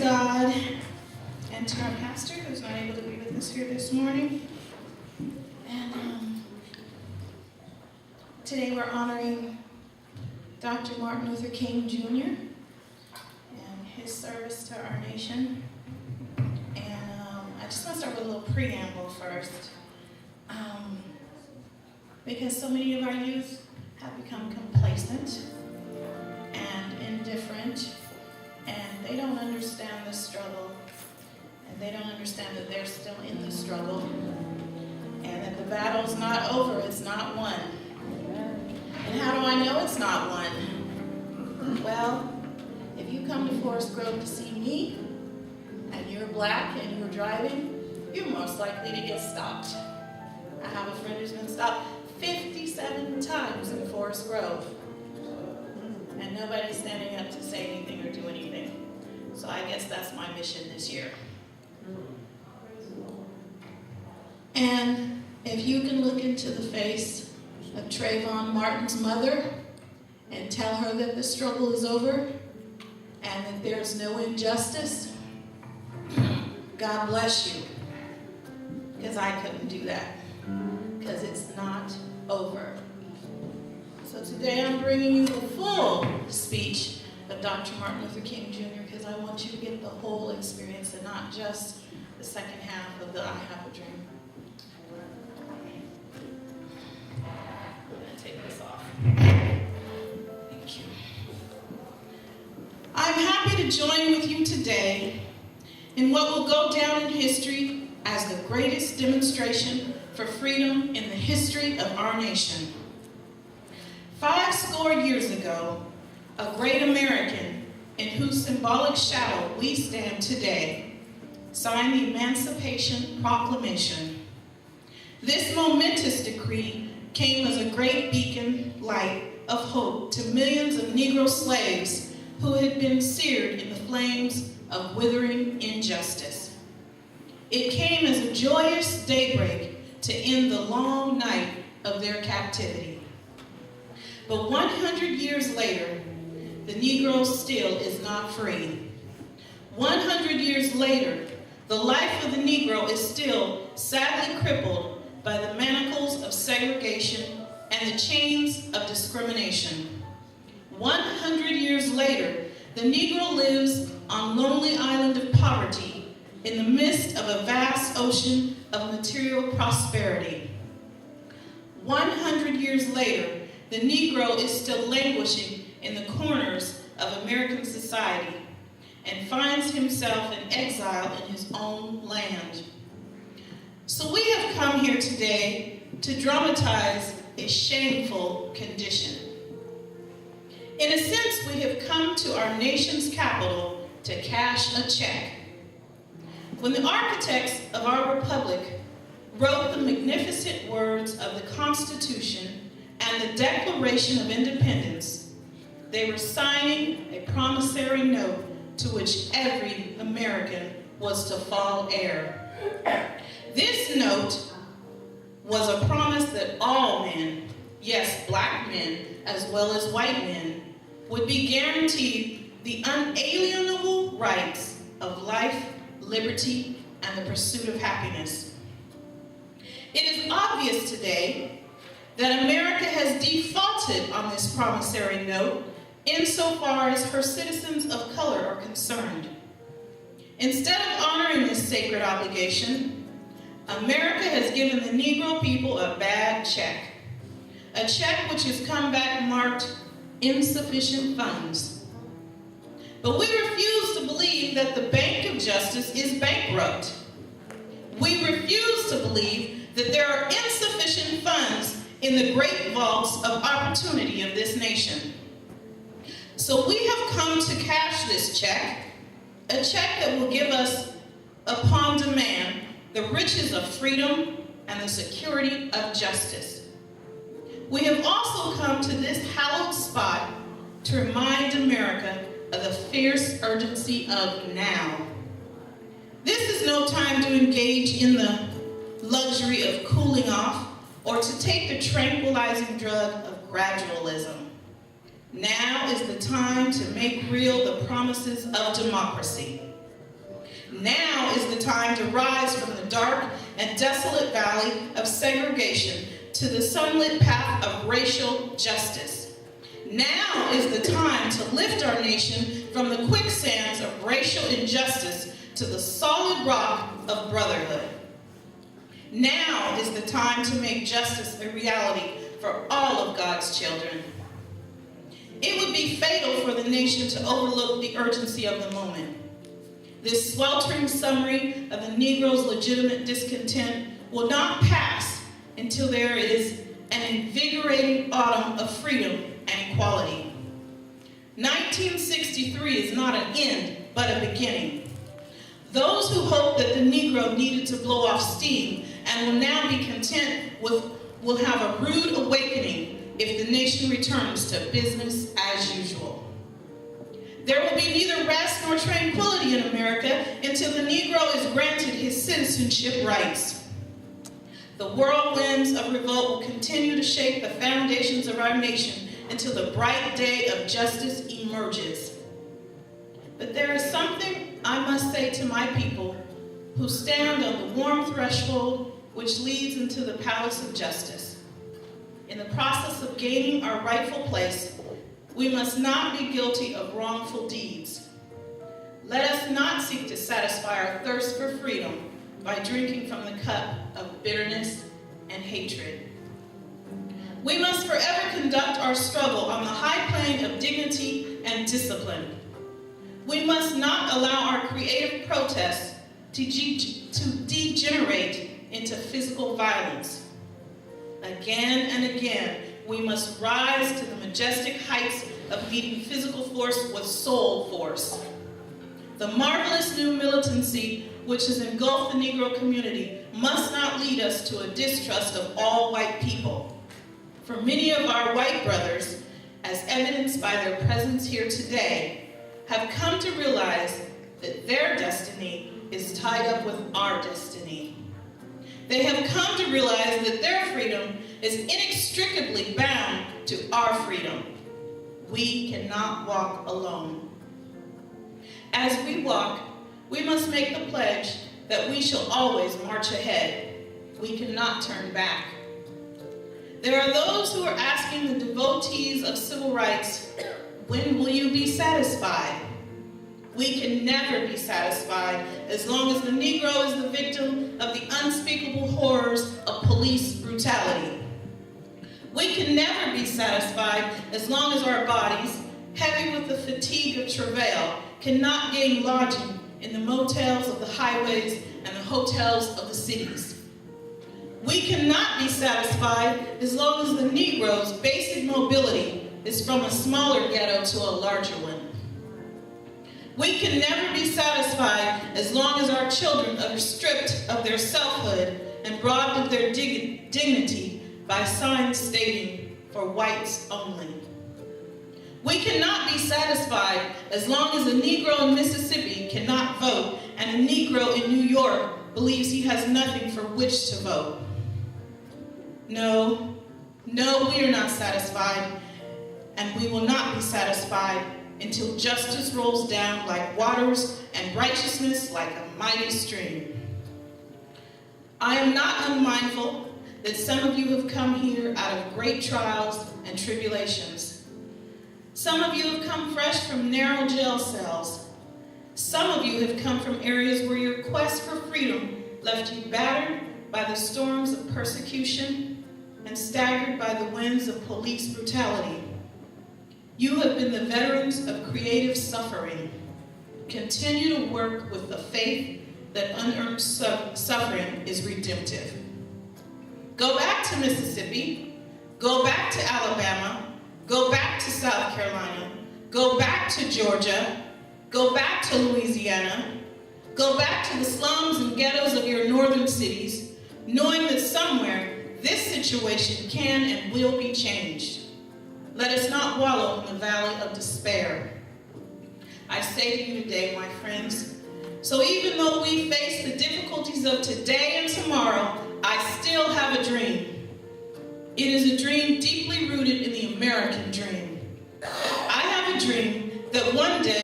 God, and to our pastor who's not able to be with us here this morning. And today we're honoring Dr. Martin Luther King Jr. and his service to our nation. And I just want to start with a little preamble first. Because so many of our youth have become complacent and indifferent, and they don't understand the struggle, and they don't understand that they're still in the struggle, and that the battle's not over, it's not won. And how do I know it's not won? Well, if you come to Forest Grove to see me, and you're black and you're driving, you're most likely to get stopped. I have a friend who's been stopped 57 times in Forest Grove, and nobody's standing up to say anything or do anything. So I guess that's my mission this year. And if you can look into the face of Trayvon Martin's mother and tell her that the struggle is over and that there's no injustice, God bless you, because I couldn't do that, because it's not over. So today I'm bringing you the full speech of Dr. Martin Luther King Jr. because I want you to get the whole experience and not just the second half of the I Have a Dream. I'm going to take this off. Thank you. I'm happy to join with you today in what will go down in history as the greatest demonstration for freedom in the history of our nation. 50 years ago, a great American in whose symbolic shadow we stand today signed the Emancipation Proclamation. This momentous decree came as a great beacon light of hope to millions of Negro slaves who had been seared in the flames of withering injustice. It came as a joyous daybreak to end the long night of their captivity. But 100 years later, the Negro still is not free. 100 years later, the life of the Negro is still sadly crippled by the manacles of segregation and the chains of discrimination. 100 years later, the Negro lives on lonely island of poverty in the midst of a vast ocean of material prosperity. 100 years later, the Negro is still languishing in the corners of American society and finds himself in exile in his own land. So we have come here today to dramatize a shameful condition. In a sense, we have come to our nation's capital to cash a check. When the architects of our republic wrote the magnificent words of the Constitution and the Declaration of Independence, they were signing a promissory note to which every American was to fall heir. This note was a promise that all men, yes, black men as well as white men, would be guaranteed the unalienable rights of life, liberty, and the pursuit of happiness. It is obvious today that America has defaulted on this promissory note insofar as her citizens of color are concerned. Instead of honoring this sacred obligation, America has given the Negro people a bad check. A check which has come back marked insufficient funds. But we refuse to believe that the Bank of Justice is bankrupt. We refuse to believe that there are insufficient funds in the great vaults of opportunity of this nation. So we have come to cash this check, a check that will give us, upon demand, the riches of freedom and the security of justice. We have also come to this hallowed spot to remind America of the fierce urgency of now. This is no time to engage in the luxury of cooling off or to take the tranquilizing drug of gradualism. Now is the time to make real the promises of democracy. Now is the time to rise from the dark and desolate valley of segregation to the sunlit path of racial justice. Now is the time to lift our nation from the quicksands of racial injustice to the solid rock of brotherhood. Now is the time to make justice a reality for all of God's children. It would be fatal for the nation to overlook the urgency of the moment. This sweltering summary of the Negro's legitimate discontent will not pass until there is an invigorating autumn of freedom and equality. 1963 is not an end, but a beginning. Those who hoped that the Negro needed to blow off steam and will now be content will have a rude awakening if the nation returns to business as usual. There will be neither rest nor tranquility in America until the Negro is granted his citizenship rights. The whirlwinds of revolt will continue to shake the foundations of our nation until the bright day of justice emerges. But there is something I must say to my people who stand on the warm threshold which leads into the palace of justice. In the process of gaining our rightful place, we must not be guilty of wrongful deeds. Let us not seek to satisfy our thirst for freedom by drinking from the cup of bitterness and hatred. We must forever conduct our struggle on the high plane of dignity and discipline. We must not allow our creative protests to degenerate into physical violence. Again and again, we must rise to the majestic heights of meeting physical force with soul force. The marvelous new militancy which has engulfed the Negro community must not lead us to a distrust of all white people. For many of our white brothers, as evidenced by their presence here today, have come to realize that their destiny is tied up with our destiny. They have come to realize that their freedom is inextricably bound to our freedom. We cannot walk alone. As we walk, we must make the pledge that we shall always march ahead. We cannot turn back. There are those who are asking the devotees of civil rights, when will you be satisfied? We can never be satisfied as long as the Negro is the victim of the unspeakable horrors of police brutality. We can never be satisfied as long as our bodies, heavy with the fatigue of travail, cannot gain lodging in the motels of the highways and the hotels of the cities. We cannot be satisfied as long as the Negro's basic mobility is from a smaller ghetto to a larger one. We can never be satisfied as long as our children are stripped of their selfhood and robbed of their dignity by signs stating, "For whites only." We cannot be satisfied as long as a Negro in Mississippi cannot vote and a Negro in New York believes he has nothing for which to vote. No, we are not satisfied, and we will not be satisfied until justice rolls down like waters and righteousness like a mighty stream. I am not unmindful that some of you have come here out of great trials and tribulations. Some of you have come fresh from narrow jail cells. Some of you have come from areas where your quest for freedom left you battered by the storms of persecution and staggered by the winds of police brutality. You have been the veterans of creative suffering. Continue to work with the faith that unearned suffering is redemptive. Go back to Mississippi. Go back to Alabama. Go back to South Carolina. Go back to Georgia. Go back to Louisiana. Go back to the slums and ghettos of your northern cities, knowing that somewhere this situation can and will be changed. Let us not wallow in the valley of despair. I say to you today, my friends, so even though we face the difficulties of today and tomorrow, I still have a dream. It is a dream deeply rooted in the American dream. I have a dream that one day